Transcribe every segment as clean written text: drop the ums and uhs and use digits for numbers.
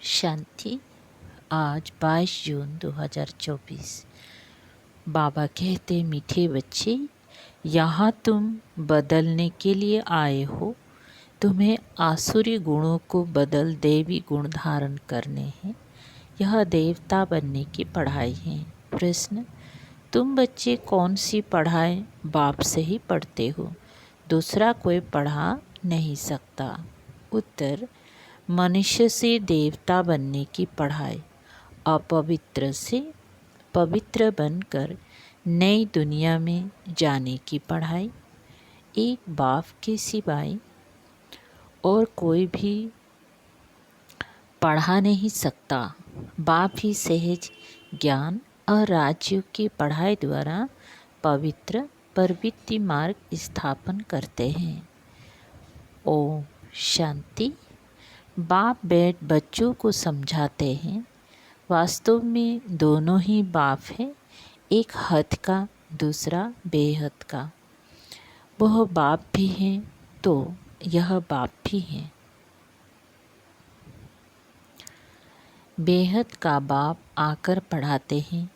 शांति। आज 22 जून 2024। बाबा कहते, मीठे बच्चे, यहाँ तुम बदलने के लिए आए हो। तुम्हें आसुरी गुणों को बदल देवी गुण धारण करने हैं। यह देवता बनने की पढ़ाई है। प्रश्न, तुम बच्चे कौन सी पढ़ाई बाप से ही पढ़ते हो? दूसरा कोई पढ़ा नहीं सकता। उत्तर, मनुष्य से देवता बनने की पढ़ाई, अपवित्र से पवित्र बनकर नई दुनिया में जाने की पढ़ाई। एक बाप के सिवाय और कोई भी पढ़ा नहीं सकता। बाप ही सहज ज्ञान और राजयोग की पढ़ाई द्वारा पवित्र प्रवृत्ति मार्ग स्थापन करते हैं। ओम शांति। बाप बैठ बच्चों को समझाते हैं। वास्तव में दोनों ही बाप है, एक हद का, दूसरा बेहद का। वह बाप भी हैं तो यह बाप भी हैं। बेहद का बाप आकर पढ़ाते हैं।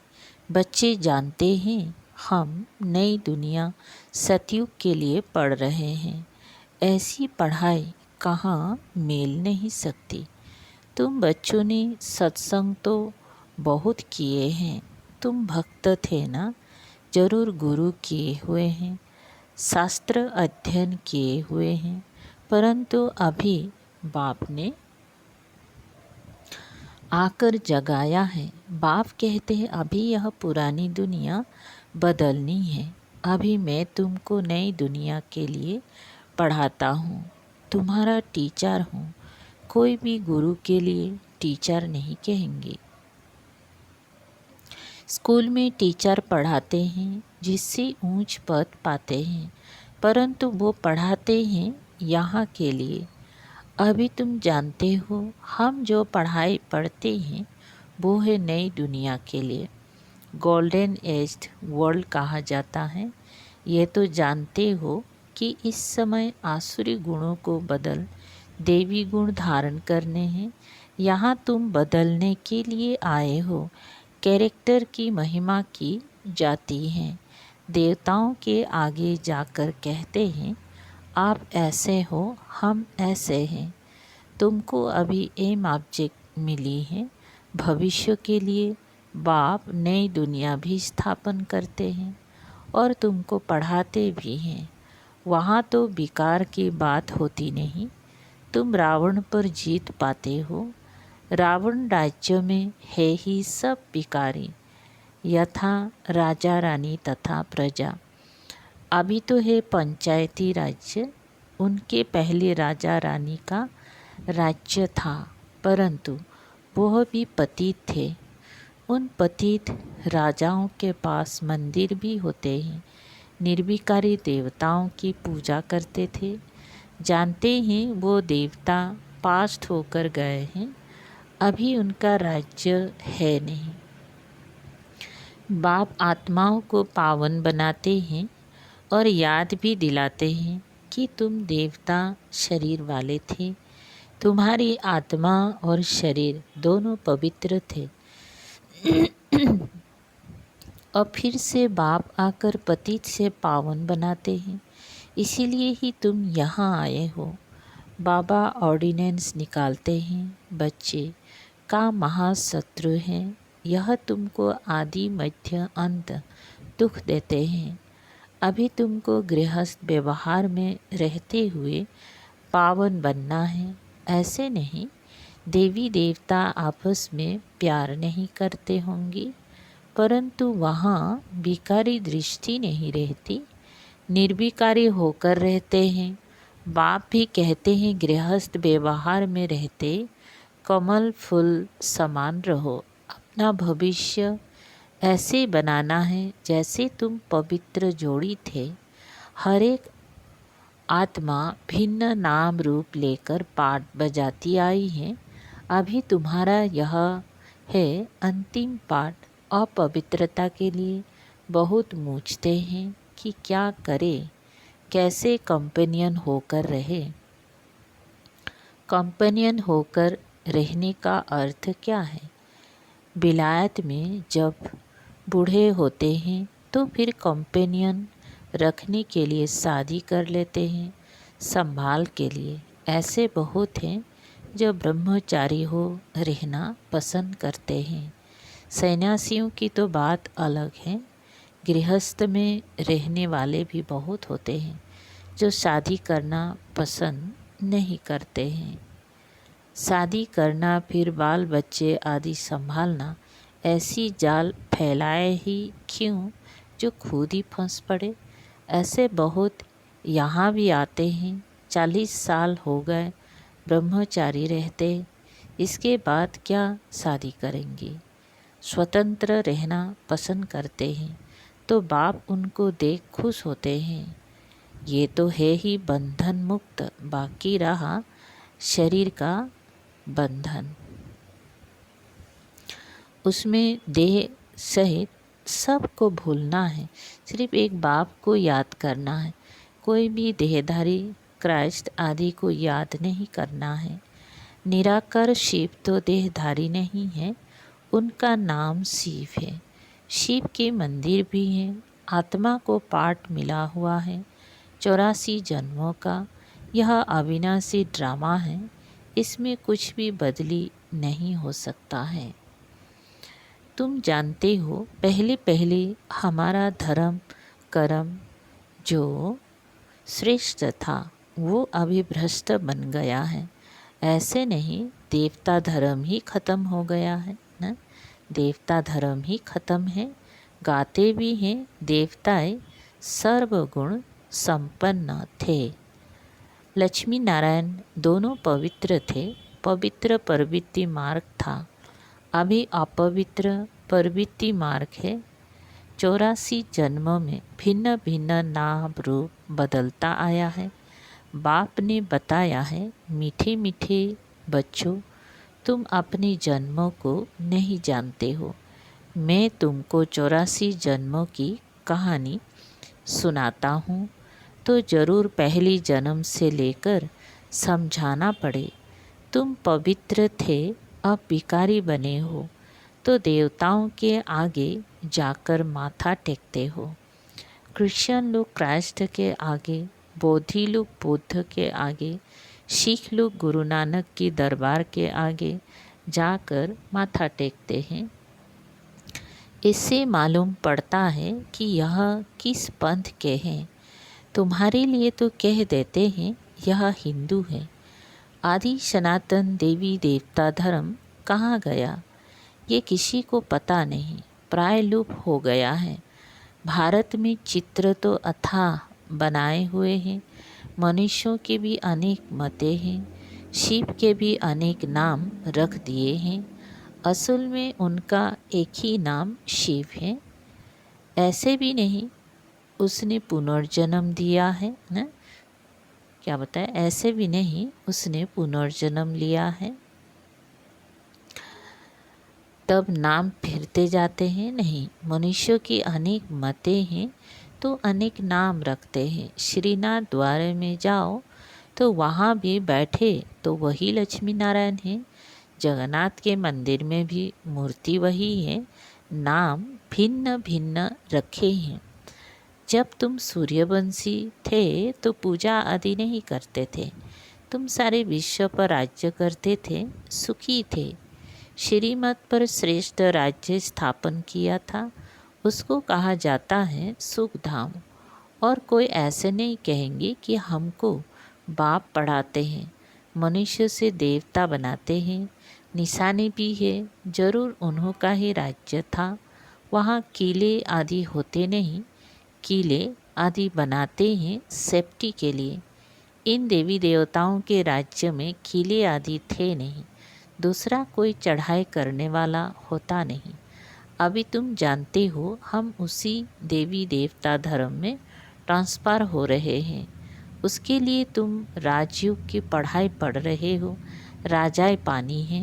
बच्चे जानते हैं हम नई दुनिया सतयुग के लिए पढ़ रहे हैं। ऐसी पढ़ाई कहाँ मेल नहीं सकती। तुम बच्चों ने सत्संग तो बहुत किए हैं। तुम भक्त थे ना, जरूर गुरु किए हुए हैं, शास्त्र अध्ययन किए हुए हैं, परंतु अभी बाप ने आकर जगाया है। बाप कहते हैं अभी यह पुरानी दुनिया बदलनी है। अभी मैं तुमको नई दुनिया के लिए पढ़ाता हूँ, तुम्हारा टीचर हूँ। कोई भी गुरु के लिए टीचर नहीं कहेंगे। स्कूल में टीचर पढ़ाते हैं जिससे ऊंच पद पाते हैं, परंतु वो पढ़ाते हैं यहाँ के लिए। अभी तुम जानते हो हम जो पढ़ाई पढ़ते हैं वो है नई दुनिया के लिए। गोल्डन एज वर्ल्ड कहा जाता है। ये तो जानते हो कि इस समय आसुरी गुणों को बदल देवी गुण धारण करने हैं। यहाँ तुम बदलने के लिए आए हो। कैरेक्टर की महिमा की जाती है। देवताओं के आगे जाकर कहते हैं आप ऐसे हो, हम ऐसे हैं। तुमको अभी एम ऑब्जेक्ट मिली है। भविष्य के लिए बाप नई दुनिया भी स्थापन करते हैं और तुमको पढ़ाते भी हैं। वहाँ तो विकार की बात होती नहीं। तुम रावण पर जीत पाते हो। रावण राज्य में है ही सब विकारी, यथा राजा रानी तथा प्रजा। अभी तो है पंचायती राज्य। उनके पहले राजा रानी का राज्य था, परंतु वह भी पतित थे। उन पतित राजाओं के पास मंदिर भी होते हैं। निर्विकारी देवताओं की पूजा करते थे। जानते हैं वो देवता पास्ट होकर गए हैं, अभी उनका राज्य है नहीं। बाप आत्माओं को पावन बनाते हैं और याद भी दिलाते हैं कि तुम देवता शरीर वाले थे। तुम्हारी आत्मा और शरीर दोनों पवित्र थे। और फिर से बाप आकर पतित से पावन बनाते हैं। इसीलिए ही तुम यहाँ आए हो। बाबा ऑर्डिनेंस निकालते हैं, बच्चे का महाशत्रु है। यह तुमको आदि मध्य अंत दुख देते हैं। अभी तुमको गृहस्थ व्यवहार में रहते हुए पावन बनना है। ऐसे नहीं, देवी देवता आपस में प्यार नहीं करते होंगे, परंतु वहाँ विकारी दृष्टि नहीं रहती, निर्विकारी होकर रहते हैं। बाप भी कहते हैं गृहस्थ व्यवहार में रहते कमल फूल समान रहो। अपना भविष्य ऐसे बनाना है जैसे तुम पवित्र जोड़ी थे। हर एक आत्मा भिन्न नाम रूप लेकर पाठ बजाती आई है। अभी तुम्हारा यह है अंतिम पाठ। अपवित्रता के लिए बहुत मूझते हैं कि क्या करें, कैसे कंपेनियन होकर रहे। कंपेनियन होकर रहने का अर्थ क्या है। विलायत में जब बूढ़े होते हैं तो फिर कंपेनियन रखने के लिए शादी कर लेते हैं, संभाल के लिए। ऐसे बहुत हैं जो ब्रह्मचारी हो रहना पसंद करते हैं। सन्यासियों की तो बात अलग है। गृहस्थ में रहने वाले भी बहुत होते हैं जो शादी करना पसंद नहीं करते हैं। शादी करना फिर बाल बच्चे आदि संभालना, ऐसी जाल फैलाए ही क्यों जो खुद ही फंस पड़े। ऐसे बहुत यहाँ भी आते हैं। 40 साल हो गए ब्रह्मचारी रहते, इसके बाद क्या शादी करेंगे। स्वतंत्र रहना पसंद करते हैं तो बाप उनको देख खुश होते हैं। ये तो है ही बंधन मुक्त, बाकी रहा शरीर का बंधन। उसमें देह सहित सबको भूलना है, सिर्फ एक बाप को याद करना है। कोई भी देहधारी क्राइस्ट आदि को याद नहीं करना है। निराकार शिव तो देहधारी नहीं है, उनका नाम शिव है। शिव के मंदिर भी हैं। आत्मा को पाठ मिला हुआ है 84 जन्मों का। यह अविनाशी ड्रामा है, इसमें कुछ भी बदली नहीं हो सकता है। तुम जानते हो पहले पहले हमारा धर्म कर्म जो श्रेष्ठ था वो अभी भ्रष्ट बन गया है। ऐसे नहीं, देवता धर्म ही खत्म हो गया है ना। देवता धर्म ही खत्म है। गाते भी हैं देवताएं सर्वगुण संपन्न थे। लक्ष्मी नारायण दोनों पवित्र थे। पवित्र प्रवृत्ति मार्ग था, अभी अपवित्र प्रवृत्ति मार्ग है। 84 जन्मों में भिन्न भिन्न नाम रूप बदलता आया है। बाप ने बताया है, मीठे मीठे बच्चों, तुम अपने जन्मों को नहीं जानते हो। मैं तुमको 84 जन्मों की कहानी सुनाता हूँ तो ज़रूर पहली जन्म से लेकर समझाना पड़े। तुम पवित्र थे, अब भिखारी बने हो तो देवताओं के आगे जाकर माथा टेकते हो। क्रिश्चियन लोग क्राइस्ट के आगे, बौद्धि लोग बुद्ध के आगे, सिख लोग गुरु नानक की दरबार के आगे जाकर माथा टेकते हैं। इससे मालूम पड़ता है कि यह किस पंथ के हैं। तुम्हारे लिए तो कह देते हैं यह हिंदू है। आदि सनातन देवी देवता धर्म कहाँ गया ये किसी को पता नहीं, प्राय लुप्त हो गया है। भारत में चित्र तो अथाह बनाए हुए हैं। मनुष्यों के भी अनेक मते हैं, शिव के भी अनेक नाम रख दिए हैं। असल में उनका एक ही नाम शिव है। ऐसे भी नहीं उसने पुनर्जन्म दिया है ना, क्या बताए, ऐसे भी नहीं उसने पुनर्जन्म लिया है तब नाम फिरते जाते हैं। नहीं, मनुष्यों की अनेक मतें हैं तो अनेक नाम रखते हैं। श्रीनाथ द्वार में जाओ तो वहाँ भी बैठे तो वही लक्ष्मी नारायण हैं। जगन्नाथ के मंदिर में भी मूर्ति वही है, नाम भिन्न भिन्न रखे हैं। जब तुम सूर्यवंशी थे तो पूजा आदि नहीं करते थे। तुम सारे विश्व पर राज्य करते थे, सुखी थे। श्रीमत पर श्रेष्ठ राज्य स्थापन किया था, उसको कहा जाता है सुखधाम। और कोई ऐसे नहीं कहेंगे कि हमको बाप पढ़ाते हैं, मनुष्य से देवता बनाते हैं। निशानी भी है, जरूर उन्हों का ही राज्य था। वहाँ किले आदि होते नहीं, किले आदि बनाते हैं सेफ्टी के लिए। इन देवी देवताओं के राज्य में किले आदि थे नहीं, दूसरा कोई चढ़ाई करने वाला होता नहीं। अभी तुम जानते हो हम उसी देवी देवता धर्म में ट्रांसफ़र हो रहे हैं। उसके लिए तुम राजयोग की पढ़ाई पढ़ रहे हो। राजाए पानी है।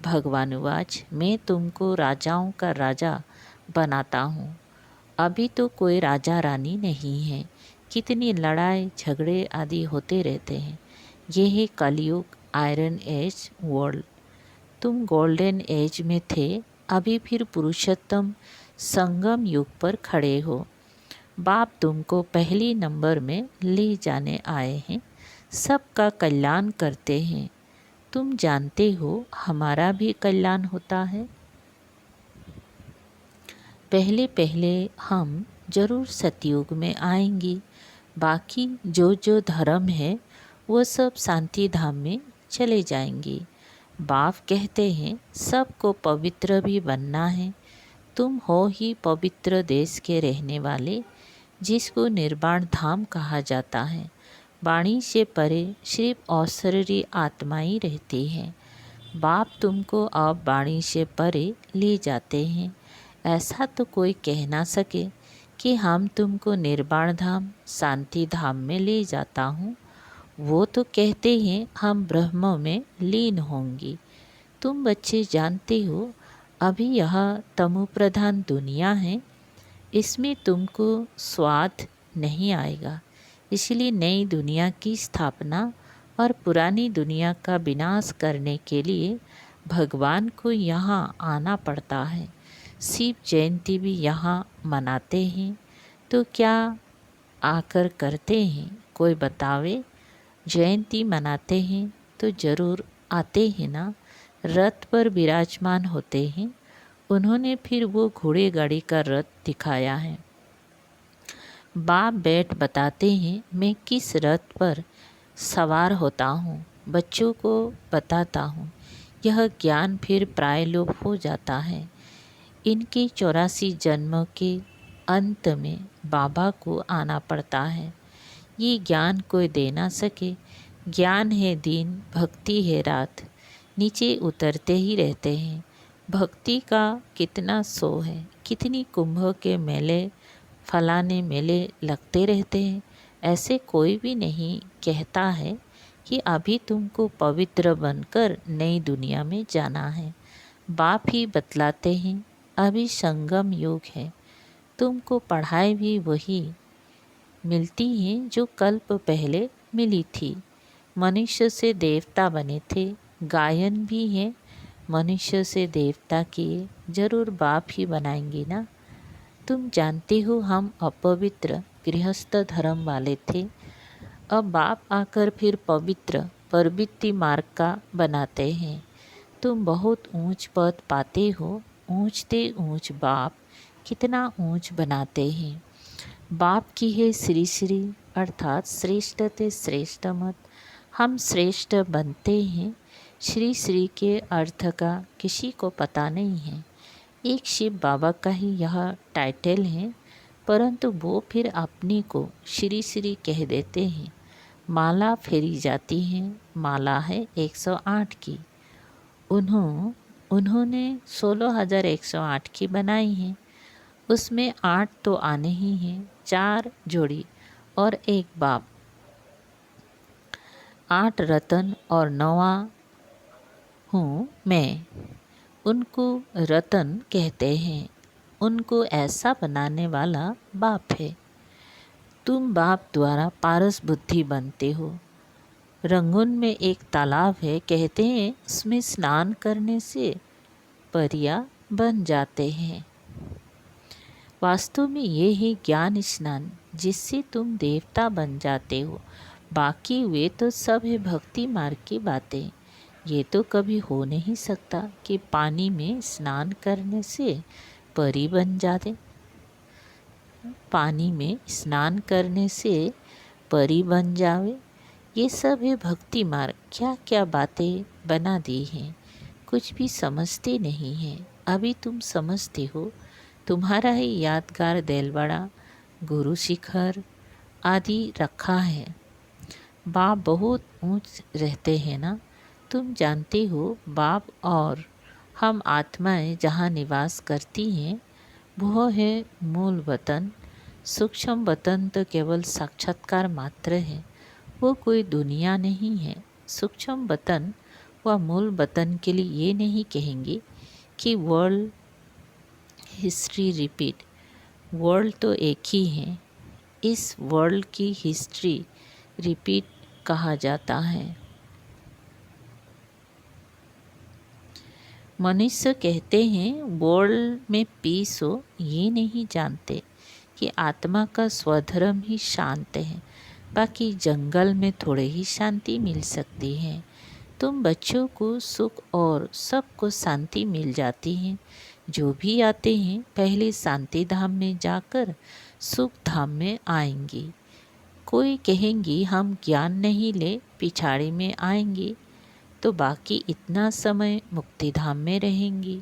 भगवानुवाच, मैं तुमको राजाओं का राजा बनाता हूँ। अभी तो कोई राजा रानी नहीं है। कितनी लड़ाई झगड़े आदि होते रहते हैं। ये है कलयुग, आयरन एज वर्ल्ड। तुम गोल्डन एज में थे, अभी फिर पुरुषोत्तम संगम युग पर खड़े हो। बाप तुमको पहली नंबर में ले जाने आए हैं, सबका कल्याण करते हैं। तुम जानते हो हमारा भी कल्याण होता है। पहले पहले हम जरूर सतयुग में आएंगे, बाकी जो जो धर्म है वो सब शांति धाम में चले जाएंगे। बाप कहते हैं सबको पवित्र भी बनना है। तुम हो ही पवित्र देश के रहने वाले, जिसको निर्वाण धाम कहा जाता है। वाणी से परे सिर्फ अशरीरी आत्मा ही रहती है। बाप तुमको अब वाणी से परे ले जाते हैं। ऐसा तो कोई कह ना सके कि हम तुमको निर्वाण धाम शांति धाम में ले जाता हूँ। वो तो कहते हैं हम ब्रह्म में लीन होंगे। तुम बच्चे जानते हो अभी यह तमो प्रधान दुनिया है, इसमें तुमको स्वाद नहीं आएगा। इसलिए नई दुनिया की स्थापना और पुरानी दुनिया का विनाश करने के लिए भगवान को यहाँ आना पड़ता है। शिव जयंती भी यहाँ मनाते हैं, तो क्या आकर करते हैं कोई बतावे। जयंती मनाते हैं तो ज़रूर आते हैं ना। रथ पर विराजमान होते हैं, उन्होंने फिर वो घोड़े गाड़ी का रथ दिखाया है। बाप बैठ बताते हैं मैं किस रथ पर सवार होता हूँ, बच्चों को बताता हूँ। यह ज्ञान फिर प्राय लोप हो जाता है। इनके 84 जन्मों के अंत में बाबा को आना पड़ता है। ये ज्ञान कोई दे ना सके। ज्ञान है दिन, भक्ति है रात, नीचे उतरते ही रहते हैं। भक्ति का कितना सो है, कितनी कुंभ के मेले फलाने मेले लगते रहते हैं। ऐसे कोई भी नहीं कहता है कि अभी तुमको पवित्र बनकर नई दुनिया में जाना है। बाप ही बतलाते हैं अभी संगम युग है। तुमको पढ़ाई भी वही मिलती है जो कल्प पहले मिली थी। मनुष्य से देवता बने थे, गायन भी है मनुष्य से देवता किए, जरूर बाप ही बनाएंगे ना। तुम जानते हो हम अपवित्र गृहस्थ धर्म वाले थे, अब बाप आकर फिर पवित्र प्रवृत्ति मार्ग का बनाते हैं। तुम बहुत ऊंच पद पाते हो, ऊंचते ऊंच बाप कितना ऊंच बनाते हैं। बाप की है श्री श्री अर्थात श्रेष्ठ ते श्रेष्ठ मत। हम श्रेष्ठ बनते हैं। श्री श्री के अर्थ का किसी को पता नहीं है। एक शिव बाबा का ही यह टाइटल है, परंतु वो फिर अपने को श्री श्री कह देते हैं। माला फेरी जाती है, माला है 108 की। उन्होंने 16,108 की बनाई है। उसमें 8 तो आने ही हैं, 4 जोड़ी और एक बाप। 8 रतन और 9वां हूँ मैं। उनको रतन कहते हैं, उनको ऐसा बनाने वाला बाप है। तुम बाप द्वारा पारस बुद्धि बनते हो। रंगून में एक तालाब है, कहते हैं उसमें स्नान करने से परियां बन जाते हैं। वास्तव में ये है ज्ञान स्नान, जिससे तुम देवता बन जाते हो। बाकी वे तो सब है भक्ति मार्ग की बातें। ये तो कभी हो नहीं सकता कि पानी में स्नान करने से परी बन जाते। पानी में स्नान करने से परी बन जावे, ये सब है भक्ति मार्ग। क्या क्या बातें बना दी हैं, कुछ भी समझते नहीं हैं। अभी तुम समझते हो। तुम्हारा ही यादगार देलवाड़ा, गुरु शिखर आदि रखा है। बाप बहुत ऊंच रहते हैं ना। तुम जानते हो बाप और हम आत्माएं जहाँ निवास करती हैं वो है मूल वतन। सूक्ष्म वतन तो केवल साक्षात्कार मात्र है, वो कोई दुनिया नहीं है। सूक्ष्म वतन व मूल वतन के लिए ये नहीं कहेंगे कि वर्ल्ड हिस्ट्री रिपीट। वर्ल्ड तो एक ही है, इस वर्ल्ड की हिस्ट्री रिपीट कहा जाता है। मनुष्य कहते हैं बोल में पीस हो, ये नहीं जानते कि आत्मा का स्वधर्म ही शांत है, बाकी जंगल में थोड़े ही शांति मिल सकती है। तुम बच्चों को सुख और सबको शांति मिल जाती है। जो भी आते हैं पहले शांति धाम में जाकर सुख धाम में आएंगे। कोई कहेंगी हम ज्ञान नहीं ले पिछाड़ी में आएंगे, तो बाकी इतना समय मुक्ति धाम में रहेंगी।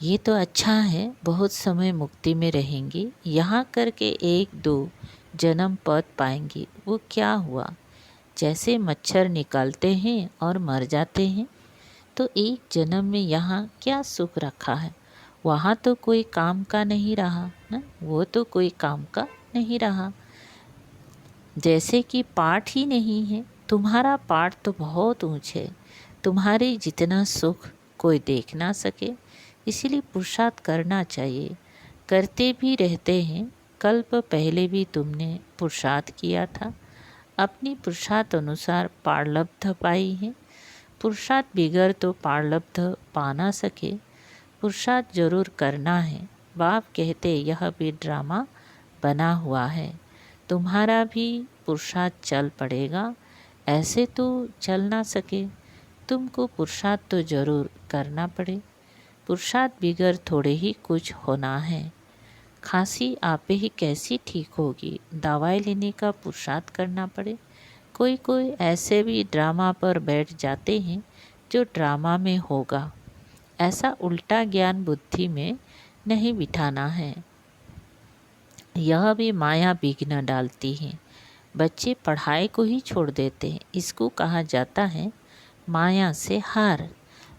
ये तो अच्छा है, बहुत समय मुक्ति में रहेंगे, यहाँ करके 1-2 जन्म पद पाएंगे। वो क्या हुआ, जैसे मच्छर निकलते हैं और मर जाते हैं, तो एक जन्म में यहाँ क्या सुख रखा है। वहाँ तो कोई काम का नहीं रहा ना, वो तो कोई काम का नहीं रहा। जैसे कि पाठ ही नहीं है, तुम्हारा पाठ तो बहुत ऊंचे, तुम्हारे जितना सुख कोई देख ना सके, इसीलिए पुरुषार्थ करना चाहिए। करते भी रहते हैं। कल्प पहले भी तुमने पुरुषार्थ किया था, अपनी पुरुषार्थ अनुसार पारलब्ध पाई है। पुरुषार्थ बिगर तो पारलब्ध पा ना सके, पुरुषार्थ जरूर करना है। बाप कहते यह भी ड्रामा बना हुआ है, तुम्हारा भी पुरुषार्थ चल पड़ेगा। ऐसे तो चल ना सके, तुमको पुरुषार्थ तो जरूर करना पड़े। पुरुषार्थ बिगर थोड़े ही कुछ होना है। खांसी आपे ही कैसी ठीक होगी, दवाई लेने का पुरुषार्थ करना पड़े। कोई कोई ऐसे भी ड्रामा पर बैठ जाते हैं जो ड्रामा में होगा, ऐसा उल्टा ज्ञान बुद्धि में नहीं बिठाना है। यह भी माया विघ्न डालती है, बच्चे पढ़ाई को ही छोड़ देते हैं। इसको कहा जाता है माया से हार।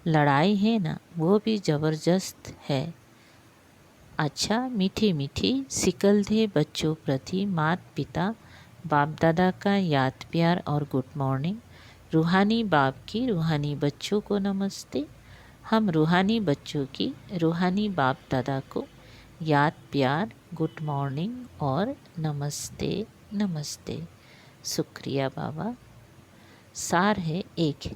लड़ाई है ना, वो भी ज़बरदस्त है। अच्छा, मीठी मीठी सिकल दे बच्चों प्रति माता पिता बाप दादा का याद प्यार और गुड मॉर्निंग। रूहानी बाप की रूहानी बच्चों को नमस्ते। हम रूहानी बच्चों की रूहानी बाप दादा को याद प्यार गुड मॉर्निंग और नमस्ते नमस्ते। शुक्रिया बाबा। सार है एक,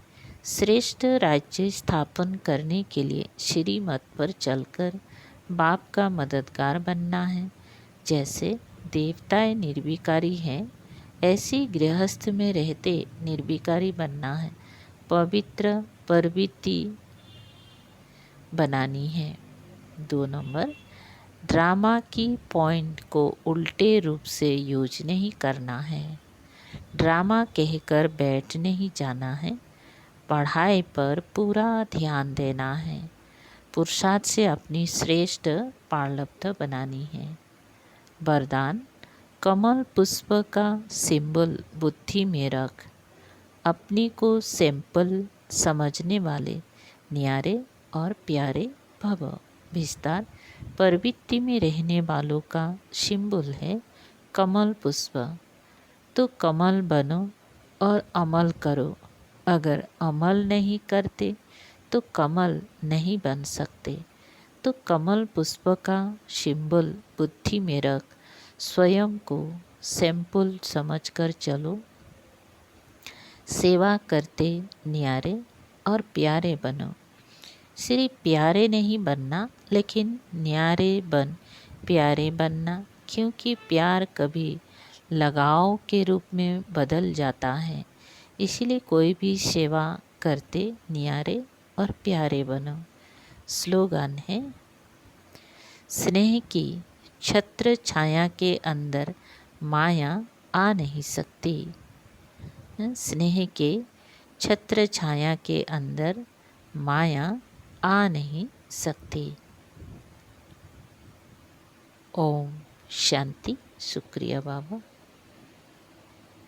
श्रेष्ठ राज्य स्थापन करने के लिए श्रीमत पर चलकर बाप का मददगार बनना है। जैसे देवताएं निर्विकारी हैं, ऐसी गृहस्थ में रहते निर्विकारी बनना है। पवित्र प्रवृत्ति बनानी है। 2 नंबर, ड्रामा की पॉइंट को उल्टे रूप से यूज नहीं करना है। ड्रामा कहकर बैठ नहीं जाना है, पढ़ाई पर पूरा ध्यान देना है। पुरुषार्थ से अपनी श्रेष्ठ पारलब्ध बनानी है। वरदान, कमल पुष्प का सिंबल बुद्धि में रख, अपनी को सैंपल समझने वाले न्यारे और प्यारे भव। विस्तार, प्रवृत्ति में रहने वालों का सिंबल है कमल पुष्प। तो कमल बनो और अमल करो। अगर अमल नहीं करते तो कमल नहीं बन सकते। तो कमल पुष्प का सिंबल बुद्धि में रख, स्वयं को सैंपल समझकर चलो। सेवा करते न्यारे और प्यारे बनो। सिर्फ प्यारे नहीं बनना, लेकिन न्यारे बन प्यारे बनना, क्योंकि प्यार कभी लगाव के रूप में बदल जाता है। इसलिए कोई भी सेवा करते न्यारे और प्यारे बनो। स्लोगन है, स्नेह की छत्र छाया के अंदर माया आ नहीं सकती। स्नेह के छत्र छाया के अंदर माया आ नहीं सकती। ओम शांति। शुक्रिया बाबा।